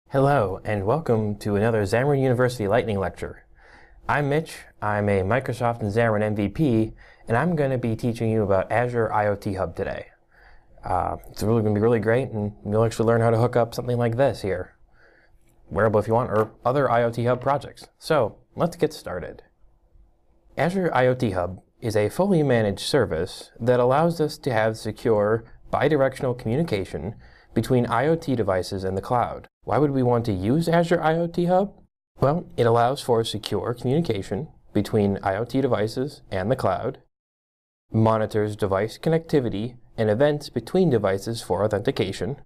Hello, and welcome to another Xamarin University Lightning Lecture. I'm Mitch, I'm a Microsoft and Xamarin MVP, and I'm going to be teaching you about Azure IoT Hub today. It's really going to be really great, and you'll actually learn how to hook up something like this here. Wearable if you want, or other IoT Hub projects. So, let's get started. Azure IoT Hub is a fully managed service that allows us to have secure, bidirectional communication between IoT devices and the cloud. Why would we want to use Azure IoT Hub? Well, it allows for secure communication between IoT devices and the cloud, monitors device connectivity and events between devices for authentication,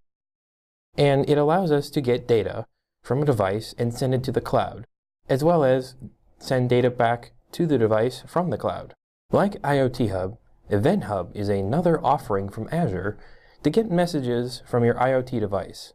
and it allows us to get data from a device and send it to the cloud, as well as send data back to the device from the cloud. Like IoT Hub, Event Hub is another offering from Azure to get messages from your IoT device.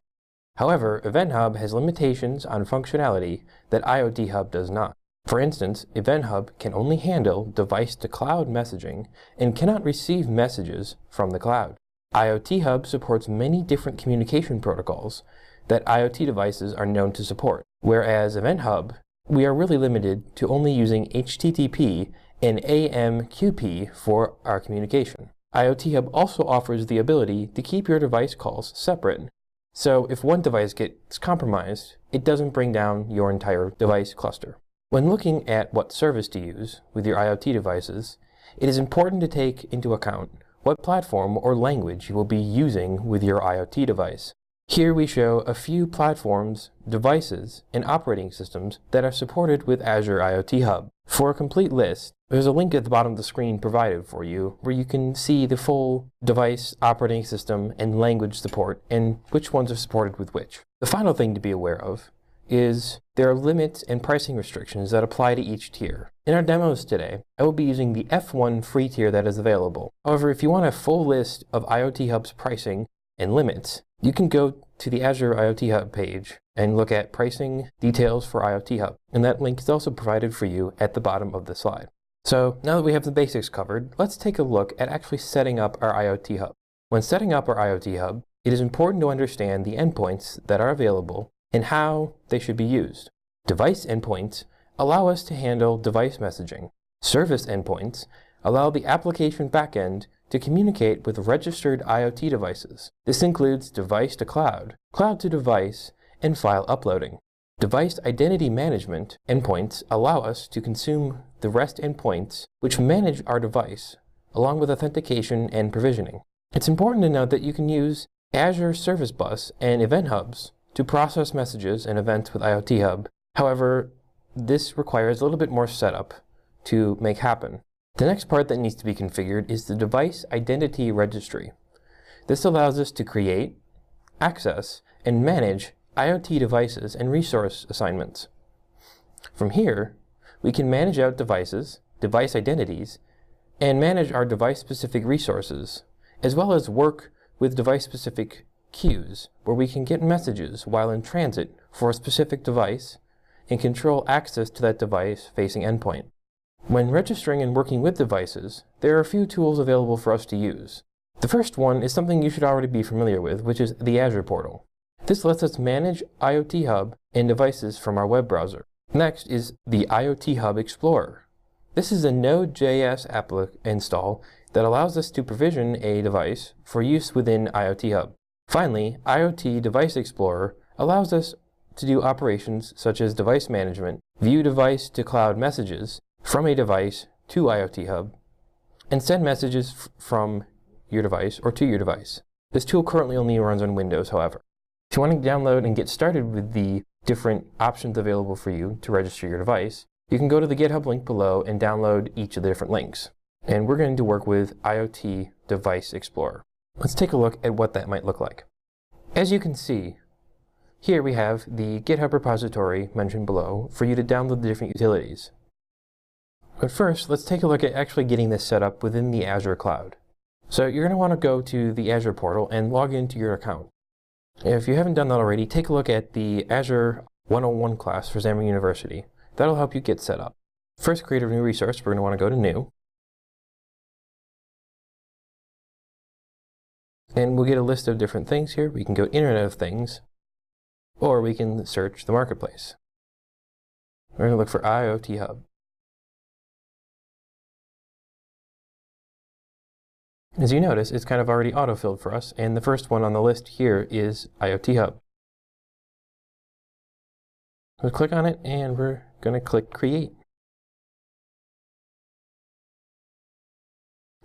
However, Event Hub has limitations on functionality that IoT Hub does not. For instance, Event Hub can only handle device-to-cloud messaging and cannot receive messages from the cloud. IoT Hub supports many different communication protocols that IoT devices are known to support, whereas Event Hub, we are really limited to only using HTTP and AMQP for our communication. IoT Hub also offers the ability to keep your device calls separate. So if one device gets compromised, it doesn't bring down your entire device cluster. When looking at what service to use with your IoT devices, it is important to take into account what platform or language you will be using with your IoT device. Here we show a few platforms, devices, and operating systems that are supported with Azure IoT Hub. For a complete list, there's a link at the bottom of the screen provided for you where you can see the full device, operating system, and language support and which ones are supported with which. The final thing to be aware of is there are limits and pricing restrictions that apply to each tier. In our demos today, I will be using the F1 free tier that is available. However, if you want a full list of IoT Hub's pricing and limits, you can go to the Azure IoT Hub page and look at pricing details for IoT Hub. And that link is also provided for you at the bottom of the slide. So now that we have the basics covered, let's take a look at actually setting up our IoT Hub. When setting up our IoT Hub, it is important to understand the endpoints that are available and how they should be used. Device endpoints allow us to handle device messaging. Service endpoints allow the application backend to communicate with registered IoT devices. This includes device to cloud, cloud to device, and file uploading. Device identity management endpoints allow us to consume the REST endpoints which manage our device, along with authentication and provisioning. It's important to note that you can use Azure Service Bus and Event Hubs to process messages and events with IoT Hub. However, this requires a little bit more setup to make happen. The next part that needs to be configured is the Device Identity Registry. This allows us to create, access, and manage IoT devices and resource assignments. From here, we can manage out devices, device identities, and manage our device-specific resources, as well as work with device-specific queues, where we can get messages while in transit for a specific device and control access to that device-facing endpoint. When registering and working with devices, there are a few tools available for us to use. The first one is something you should already be familiar with, which is the Azure portal. This lets us manage IoT Hub and devices from our web browser. Next is the IoT Hub Explorer. This is a Node.js app install that allows us to provision a device for use within IoT Hub. Finally, IoT Device Explorer allows us to do operations such as device management, view device to cloud messages from a device to IoT Hub, and send messages from your device or to your device. This tool currently only runs on Windows, however. If you want to download and get started with the different options available for you to register your device, you can go to the GitHub link below and download each of the different links. And we're going to work with IoT Device Explorer. Let's take a look at what that might look like. As you can see, here we have the GitHub repository mentioned below for you to download the different utilities. But first, let's take a look at actually getting this set up within the Azure cloud. So you're going to want to go to the Azure portal and log into your account. If you haven't done that already, take a look at the Azure 101 class for Xamarin University. That'll help you get set up. First, create a new resource. We're going to want to go to New. And we'll get a list of different things here. We can go Internet of Things. or we can search the marketplace. We're going to look for IoT Hub. As you notice, it's kind of already autofilled for us, and the first one on the list here is IoT Hub. We'll click on it, and we're going to click Create.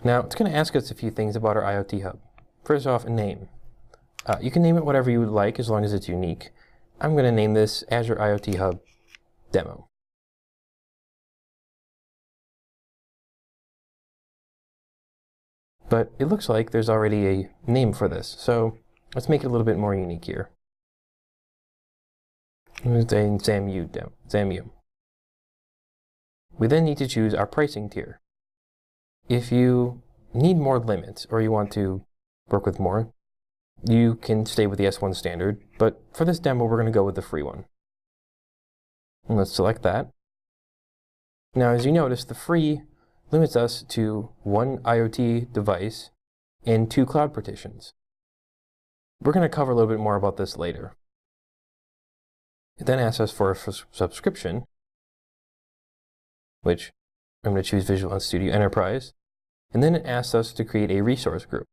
Now, it's going to ask us a few things about our IoT Hub. First off, a name. You can name it whatever you would like, as long as it's unique. I'm going to name this Azure IoT Hub Demo. But it looks like there's already a name for this, so let's make it a little bit more unique here. Let's say XAMU. We then need to choose our pricing tier. If you need more limits, or you want to work with more, you can stay with the S1 standard, but for this demo we're going to go with the free one. And let's select that. Now as you notice, the free limits us to 1 IoT device and 2 cloud partitions. We're going to cover a little bit more about this later. It then asks us for a subscription, which I'm going to choose Visual Studio Enterprise, and then it asks us to create a resource group.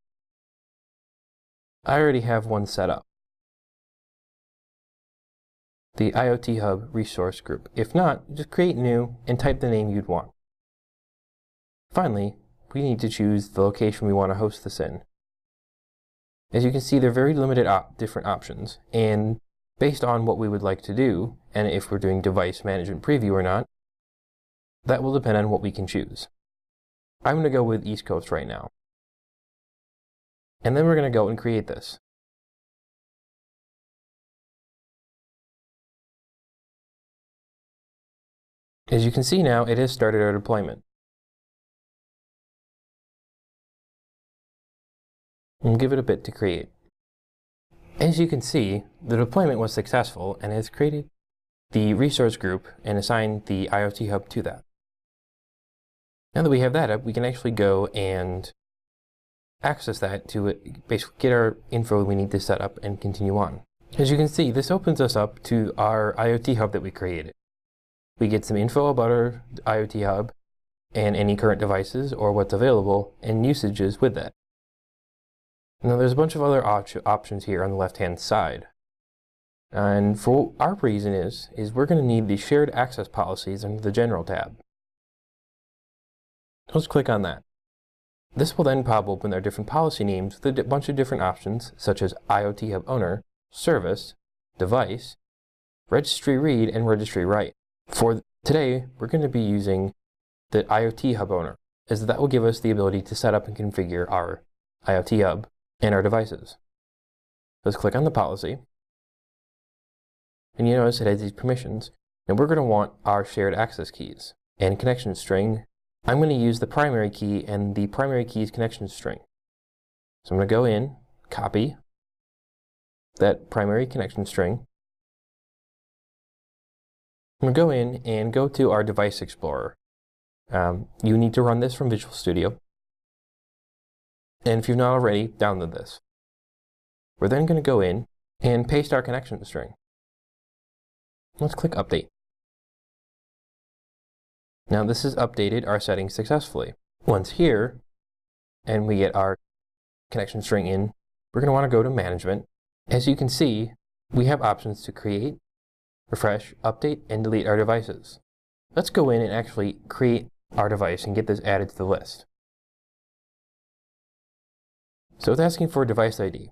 I already have one set up, the IoT Hub resource group. If not, just create new and type the name you'd want. Finally, we need to choose the location we want to host this in. As you can see, there are very limited different options, and based on what we would like to do, and if we're doing device management preview or not, that will depend on what we can choose. I'm going to go with East Coast right now. And then we're going to go and create this. As you can see now, it has started our deployment. We'll give it a bit to create. As you can see, the deployment was successful and has created the resource group and assigned the IoT Hub to that. Now that we have that up, we can actually go and access that to basically get our info we need to set up and continue on. As you can see, this opens us up to our IoT Hub that we created. We get some info about our IoT Hub and any current devices or what's available and usages with that. Now there's a bunch of other options here on the left-hand side. And for our reason is we're going to need the shared access policies under the General tab. Let's click on that. This will then pop open our different policy names with a bunch of different options such as IoT Hub Owner, Service, Device, Registry Read, and Registry Write. For today, we're going to be using the IoT Hub Owner, as that will give us the ability to set up and configure our IoT Hub and our devices. Let's click on the policy, and you notice it has these permissions, and we're going to want our shared access keys and connection string. I'm going to use the primary key and the primary key's connection string. So I'm going to go in, copy that primary connection string. I'm going to go in and go to our Device Explorer. You need to run this from Visual Studio. And if you've not already, download this. We're then going to go in and paste our connection string. Let's click Update. Now this has updated our settings successfully. Once here, and we get our connection string in, we're going to want to go to Management. As you can see, we have options to create, refresh, update, and delete our devices. Let's go in and actually create our device and get this added to the list. So it's asking for a device ID.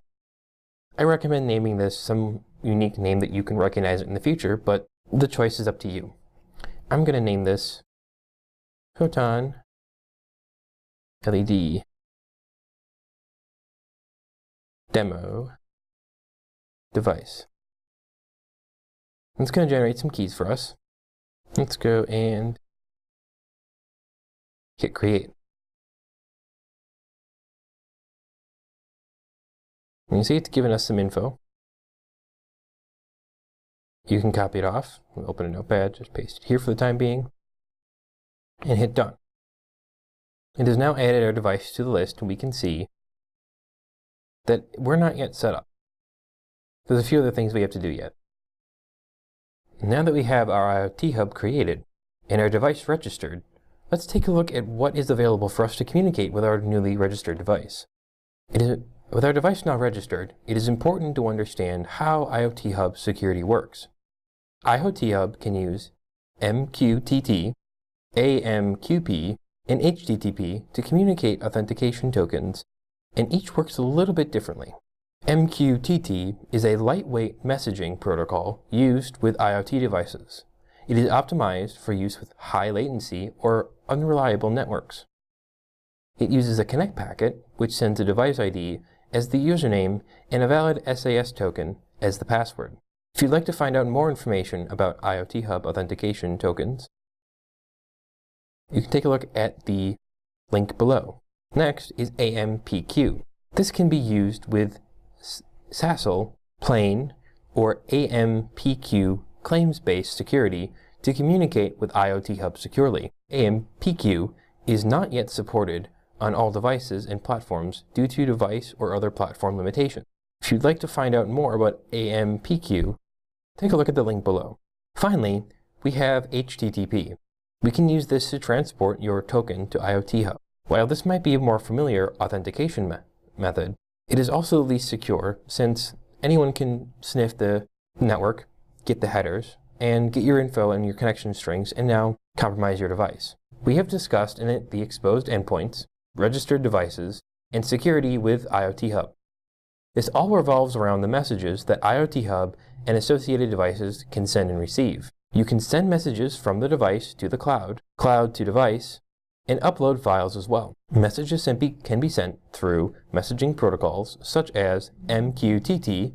I recommend naming this some unique name that you can recognize it in the future, but the choice is up to you. I'm going to name this Photon LED Demo Device. It's going to generate some keys for us. Let's go and hit Create. You can see it's giving us some info. You can copy it off, open a notepad, just paste it here for the time being, and hit Done. It has now added our device to the list, and we can see that we're not yet set up. There's a few other things we have to do yet. Now that we have our IoT Hub created and our device registered, let's take a look at what is available for us to communicate with our newly registered device. With our device now registered, it is important to understand how IoT Hub security works. IoT Hub can use MQTT, AMQP, and HTTP to communicate authentication tokens, and each works a little bit differently. MQTT is a lightweight messaging protocol used with IoT devices. It is optimized for use with high latency or unreliable networks. It uses a connect packet, which sends a device ID as the username and a valid SAS token as the password. If you'd like to find out more information about IoT Hub authentication tokens, you can take a look at the link below. Next is AMPQ. This can be used with SASL, plain, or AMPQ claims-based security to communicate with IoT Hub securely. AMPQ is not yet supported on all devices and platforms due to device or other platform limitations. If you'd like to find out more about AMPQ, take a look at the link below. Finally, we have HTTP. We can use this to transport your token to IoT Hub. While this might be a more familiar authentication method, it is also the least secure since anyone can sniff the network, get the headers, and get your info and your connection strings and now compromise your device. We have discussed in it the exposed endpoints, registered devices, and security with IoT Hub. This all revolves around the messages that IoT Hub and associated devices can send and receive. You can send messages from the device to the cloud, cloud to device, and upload files as well. Messages can be sent through messaging protocols such as MQTT,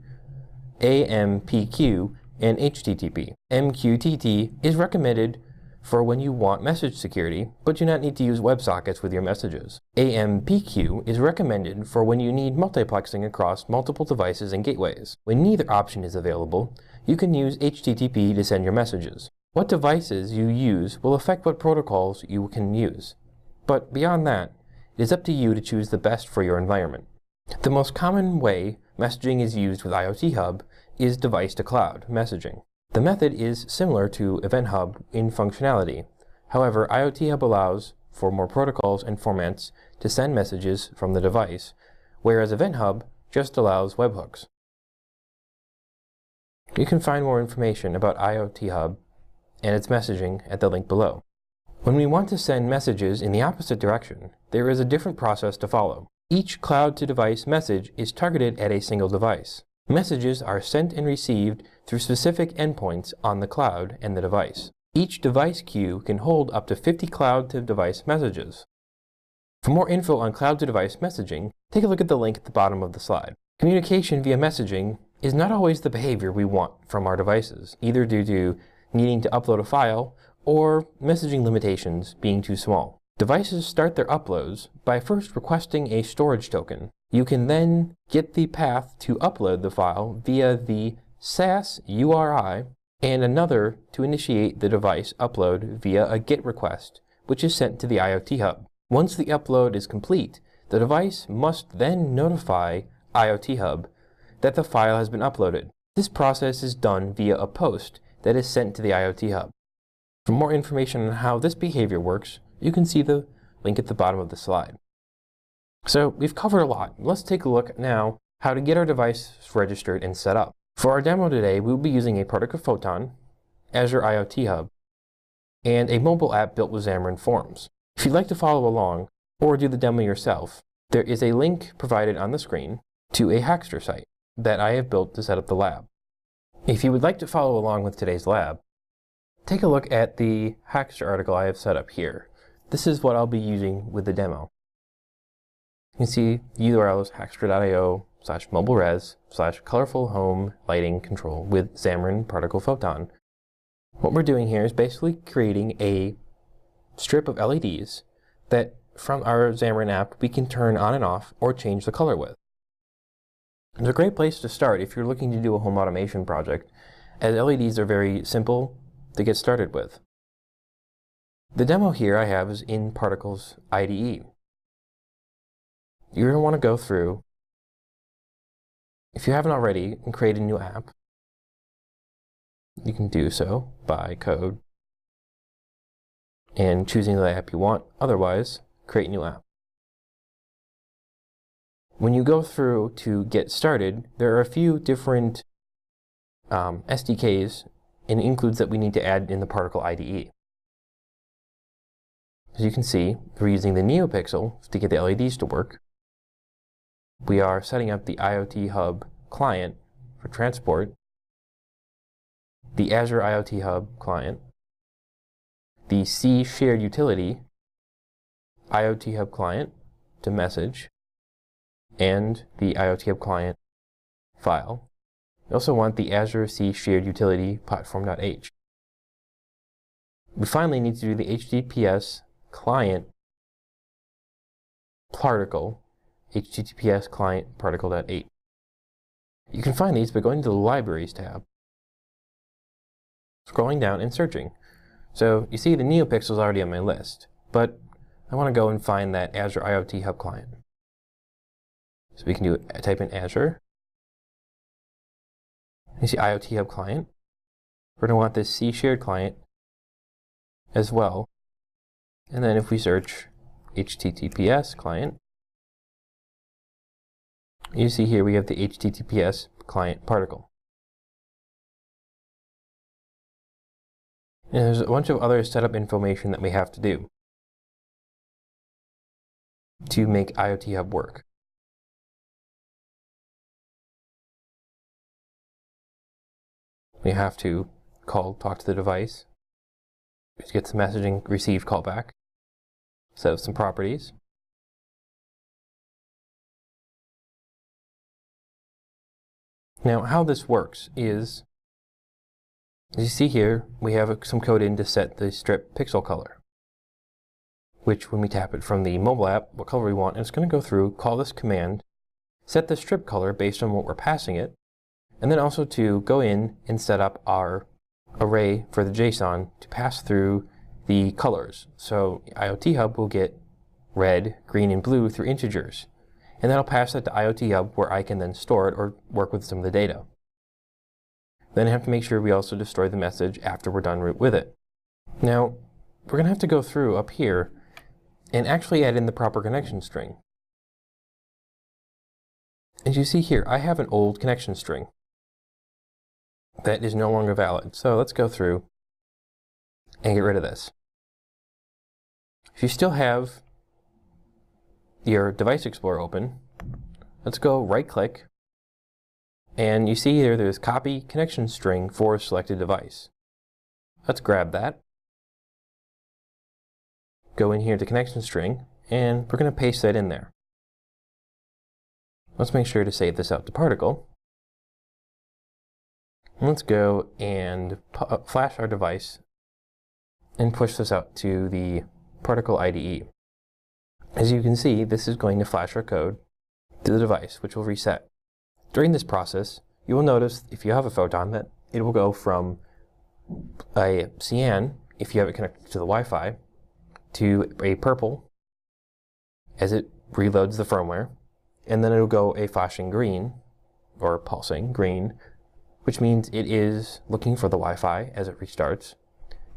AMPQ, and HTTP. MQTT is recommended for when you want message security, but do not need to use WebSockets with your messages. AMPQ is recommended for when you need multiplexing across multiple devices and gateways. When neither option is available, you can use HTTP to send your messages. What devices you use will affect what protocols you can use. But beyond that, it is up to you to choose the best for your environment. The most common way messaging is used with IoT Hub is device-to-cloud messaging. The method is similar to Event Hub in functionality. However, IoT Hub allows for more protocols and formats to send messages from the device, whereas Event Hub just allows webhooks. You can find more information about IoT Hub and its messaging at the link below. When we want to send messages in the opposite direction, there is a different process to follow. Each cloud-to-device message is targeted at a single device. Messages are sent and received through specific endpoints on the cloud and the device. Each device queue can hold up to 50 cloud-to-device messages. For more info on cloud-to-device messaging, take a look at the link at the bottom of the slide. Communication via messaging is not always the behavior we want from our devices, either due to needing to upload a file or messaging limitations being too small. Devices start their uploads by first requesting a storage token. You can then get the path to upload the file via the SAS URI and another to initiate the device upload via a GET request, which is sent to the IoT Hub. Once the upload is complete, the device must then notify IoT Hub that the file has been uploaded. This process is done via a post that is sent to the IoT Hub. For more information on how this behavior works, you can see the link at the bottom of the slide. So we've covered a lot. Let's take a look now how to get our device registered and set up. For our demo today, we will be using a particle photon, Azure IoT Hub, and a mobile app built with Xamarin Forms. If you'd like to follow along or do the demo yourself, there is a link provided on the screen to a Hackster site that I have built to set up the lab. If you would like to follow along with today's lab, take a look at the Hackster article I have set up here. This is what I'll be using with the demo. You can see the URL is hackster.io/mobileres/colorful home lighting control with Xamarin particle photon. What we're doing here is basically creating a strip of LEDs that from our Xamarin app we can turn on and off or change the color with. It's a great place to start if you're looking to do a home automation project, as LEDs are very simple to get started with. The demo here I have is in Particles IDE. You're going to want to go through, if you haven't already, and create a new app. You can do so by code and choosing the app you want. Otherwise, create new app. When you go through to get started, there are a few different SDKs and includes that we need to add in the Particle IDE. As you can see, we're using the NeoPixel to get the LEDs to work. We are setting up the IoT Hub client for transport, the Azure IoT Hub client, the C shared utility IoT Hub client to message, and the IoT Hub client file. We also want the Azure C shared utility platform.h. We finally need to do the HTTPS client particle, HTTPS client particle.h. You can find these by going to the Libraries tab, scrolling down and searching. So you see the NeoPixel is already on my list, but I want to go and find that Azure IoT Hub client. So we can type in Azure. You see IoT Hub client. We're going to want this C shared client as well. And then if we search HTTPS client, you see here we have the HTTPS client particle. And there's a bunch of other setup information that we have to do to make IoT Hub work. We have to talk to the device, which gets the messaging receive callback, set up some properties. Now, how this works is, as you see here, we have some code in to set the strip pixel color, which when we tap it from the mobile app, what color we want, and it's going to go through, call this command, set the strip color based on what we're passing it, and then also to go in and set up our array for the JSON to pass through the colors. So IoT Hub will get red, green, and blue through integers. And then I'll pass that to IoT Hub where I can then store it or work with some of the data. Then I have to make sure we also destroy the message after we're done with it. Now, we're going to have to go through up here and actually add in the proper connection string. As you see here, I have an old connection string that is no longer valid. So let's go through and get rid of this. If you still have your Device Explorer open, let's go right-click, and you see here there's copy connection string for selected device. Let's grab that, go in here to connection string, and we're going to paste that in there. Let's make sure to save this out to Particle. Let's go and flash our device and push this out to the Particle IDE. As you can see, this is going to flash our code to the device, which will reset. During this process, you will notice if you have a photon that it will go from a cyan, if you have it connected to the Wi-Fi, to a purple as it reloads the firmware, and then it will go a flashing green, or pulsing green, which means it is looking for the Wi-Fi as it restarts.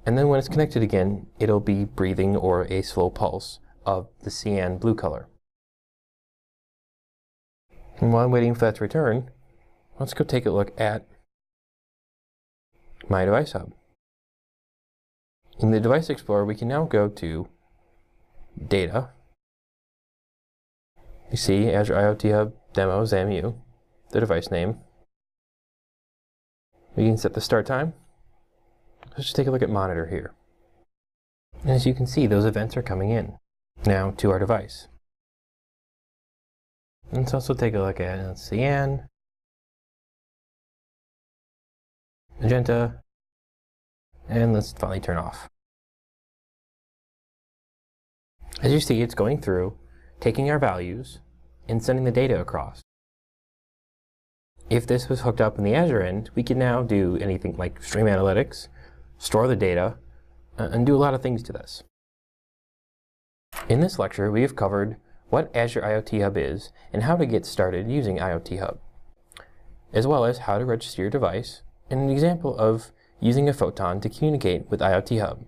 And then when it's connected again, it'll be breathing or a slow pulse of the cyan blue color. And while I'm waiting for that to return, let's go take a look at my Device Hub. In the Device Explorer, we can now go to Data. You see Azure IoT Hub Demo XAMU, the device name. We can set the start time. Let's just take a look at Monitor here. And as you can see, those events are coming in now to our device. Let's also take a look at cyan, magenta, and let's finally turn off. As you see, it's going through, taking our values, and sending the data across. If this was hooked up in the Azure end, we can now do anything like stream analytics, store the data, and do a lot of things to this. In this lecture, we have covered what Azure IoT Hub is and how to get started using IoT Hub, as well as how to register your device and an example of using a photon to communicate with IoT Hub.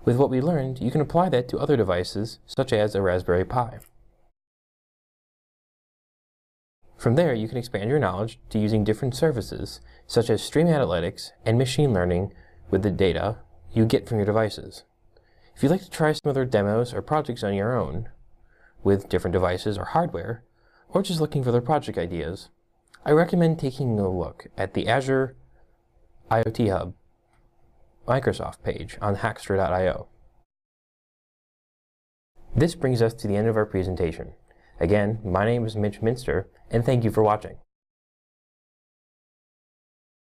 With what we learned, you can apply that to other devices, such as a Raspberry Pi. From there, you can expand your knowledge to using different services, such as stream analytics and machine learning with the data you get from your devices. If you'd like to try some other demos or projects on your own, with different devices or hardware, or just looking for other project ideas, I recommend taking a look at the Azure IoT Hub Microsoft page on hackster.io. This brings us to the end of our presentation. Again, my name is Mitch Muenster, and thank you for watching.